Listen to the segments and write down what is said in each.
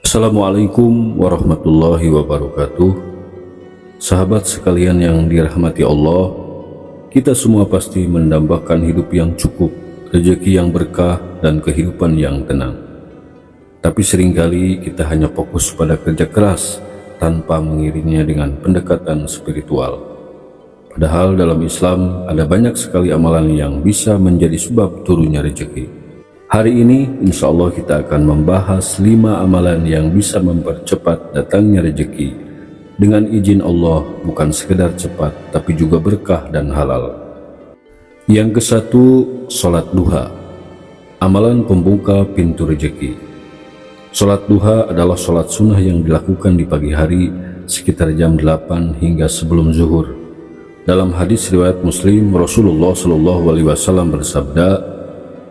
Assalamualaikum warahmatullahi wabarakatuh. Sahabat sekalian yang dirahmati Allah, kita semua pasti mendambakan hidup yang cukup, rezeki yang berkah, dan kehidupan yang tenang. Tapi seringkali kita hanya fokus pada kerja keras tanpa mengiringinya dengan pendekatan spiritual. Padahal dalam Islam ada banyak sekali amalan yang bisa menjadi sebab turunnya rezeki. Hari ini insya Allah kita akan membahas 5 amalan yang bisa mempercepat datangnya rezeki dengan izin Allah, bukan sekedar cepat tapi juga berkah dan halal. Yang ke-1, sholat duha, amalan pembuka pintu rezeki. Sholat duha adalah sholat sunnah yang dilakukan di pagi hari sekitar jam 8 hingga sebelum zuhur. Dalam hadis riwayat Muslim, Rasulullah SAW bersabda,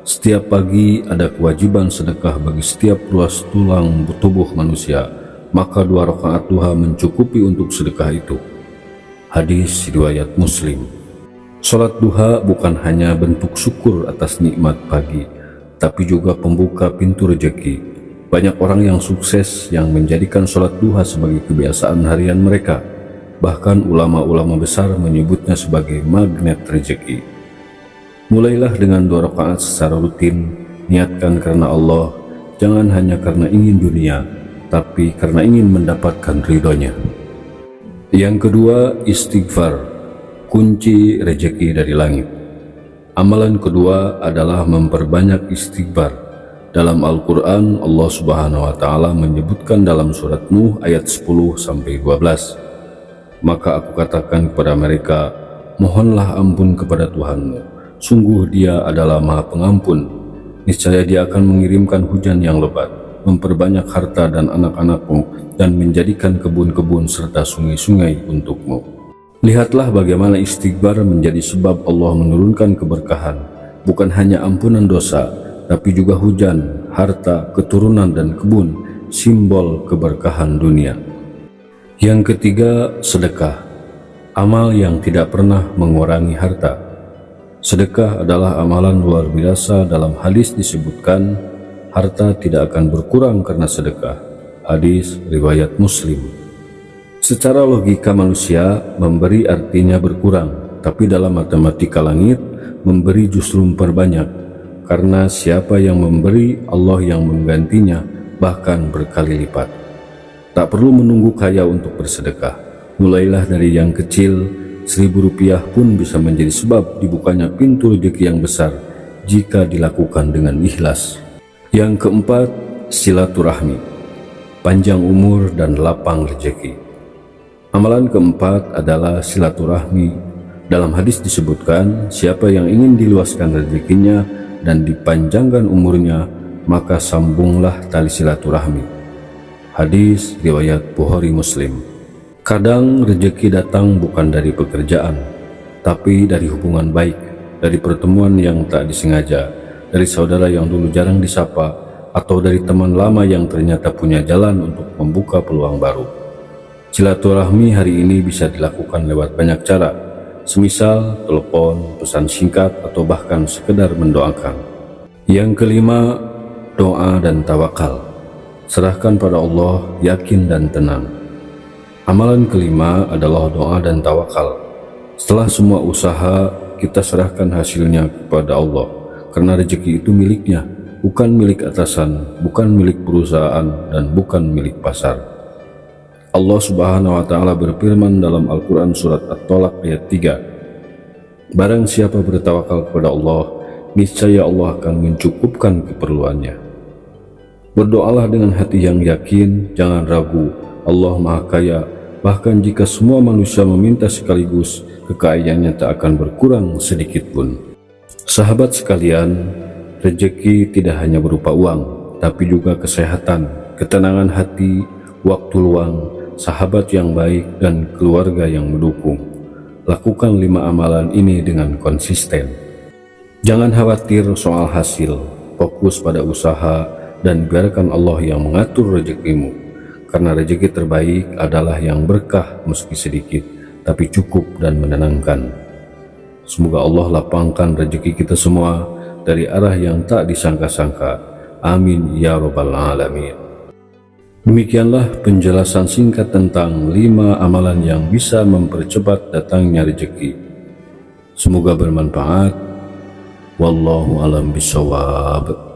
"Setiap pagi ada kewajiban sedekah bagi setiap ruas tulang tubuh manusia, maka 2 rakaat duha mencukupi untuk sedekah itu." Hadis riwayat Muslim. Sholat duha bukan hanya bentuk syukur atas nikmat pagi, tapi juga pembuka pintu rezeki. Banyak orang yang sukses yang menjadikan sholat duha sebagai kebiasaan harian mereka. Bahkan ulama-ulama besar menyebutnya sebagai magnet rezeki. Mulailah dengan 2 rakaat secara rutin, niatkan karena Allah, jangan hanya karena ingin dunia, tapi karena ingin mendapatkan ridhonya. Yang kedua, istighfar, kunci rezeki dari langit. Amalan kedua adalah memperbanyak istighfar. Dalam Al-Quran, Allah Subhanahu wa Ta'ala menyebutkan dalam surat Nuh ayat 10-12, "Maka aku katakan kepada mereka, mohonlah ampun kepada Tuhanmu. Sungguh Dia adalah Maha Pengampun. Niscaya Dia akan mengirimkan hujan yang lebat, memperbanyak harta dan anak-anakmu, dan menjadikan kebun-kebun serta sungai-sungai untukmu." Lihatlah bagaimana istighfar menjadi sebab Allah menurunkan keberkahan, bukan hanya ampunan dosa, tapi juga hujan, harta, keturunan, dan kebun, simbol keberkahan dunia. Yang ketiga, sedekah, amal yang tidak pernah mengurangi harta. Sedekah adalah amalan luar biasa. Dalam hadis disebutkan, harta tidak akan berkurang karena sedekah. Hadis riwayat Muslim. Secara logika manusia, memberi artinya berkurang, tapi dalam matematika langit, memberi justru memperbanyak. Karena siapa yang memberi, Allah yang menggantinya, bahkan berkali lipat. Tak perlu menunggu kaya untuk bersedekah. Mulailah dari yang kecil. 1.000 rupiah pun bisa menjadi sebab dibukanya pintu rezeki yang besar jika dilakukan dengan ikhlas. Yang keempat, silaturahmi, panjang umur dan lapang rezeki. Amalan keempat adalah silaturahmi. Dalam hadis disebutkan, siapa yang ingin diluaskan rezekinya dan dipanjangkan umurnya, maka sambunglah tali silaturahmi. Hadis riwayat Bukhari Muslim. Kadang rezeki datang bukan dari pekerjaan, tapi dari hubungan baik, dari pertemuan yang tak disengaja, dari saudara yang dulu jarang disapa, atau dari teman lama yang ternyata punya jalan untuk membuka peluang baru. Silaturahmi hari ini bisa dilakukan lewat banyak cara, semisal telepon, pesan singkat, atau bahkan sekedar mendoakan. Yang kelima, doa dan tawakal. Serahkan pada Allah, yakin dan tenang. Amalan kelima adalah doa dan tawakal. Setelah semua usaha, kita serahkan hasilnya kepada Allah, karena rezeki itu miliknya, bukan milik atasan, bukan milik perusahaan, dan bukan milik pasar. Allah Subhanahu wa Ta'ala berfirman dalam Al-Quran surat At-Tolak ayat 3, "Barang siapa bertawakal kepada Allah, niscaya Allah akan mencukupkan keperluannya." Berdoalah dengan hati yang yakin, jangan ragu. Allah Maha Kaya. Bahkan jika semua manusia meminta sekaligus, kekayaannya tak akan berkurang sedikit pun. Sahabat sekalian, rezeki tidak hanya berupa uang, tapi juga kesehatan, ketenangan hati, waktu luang, sahabat yang baik, dan keluarga yang mendukung. Lakukan 5 amalan ini dengan konsisten. Jangan khawatir soal hasil, fokus pada usaha, dan biarkan Allah yang mengatur rezekimu. Karena rezeki terbaik adalah yang berkah meski sedikit, tapi cukup dan menenangkan. Semoga Allah lapangkan rezeki kita semua dari arah yang tak disangka-sangka. Amin ya rabbal alamin. Demikianlah penjelasan singkat tentang 5 amalan yang bisa mempercepat datangnya rezeki. Semoga bermanfaat. Wallahu a'lam bishawab.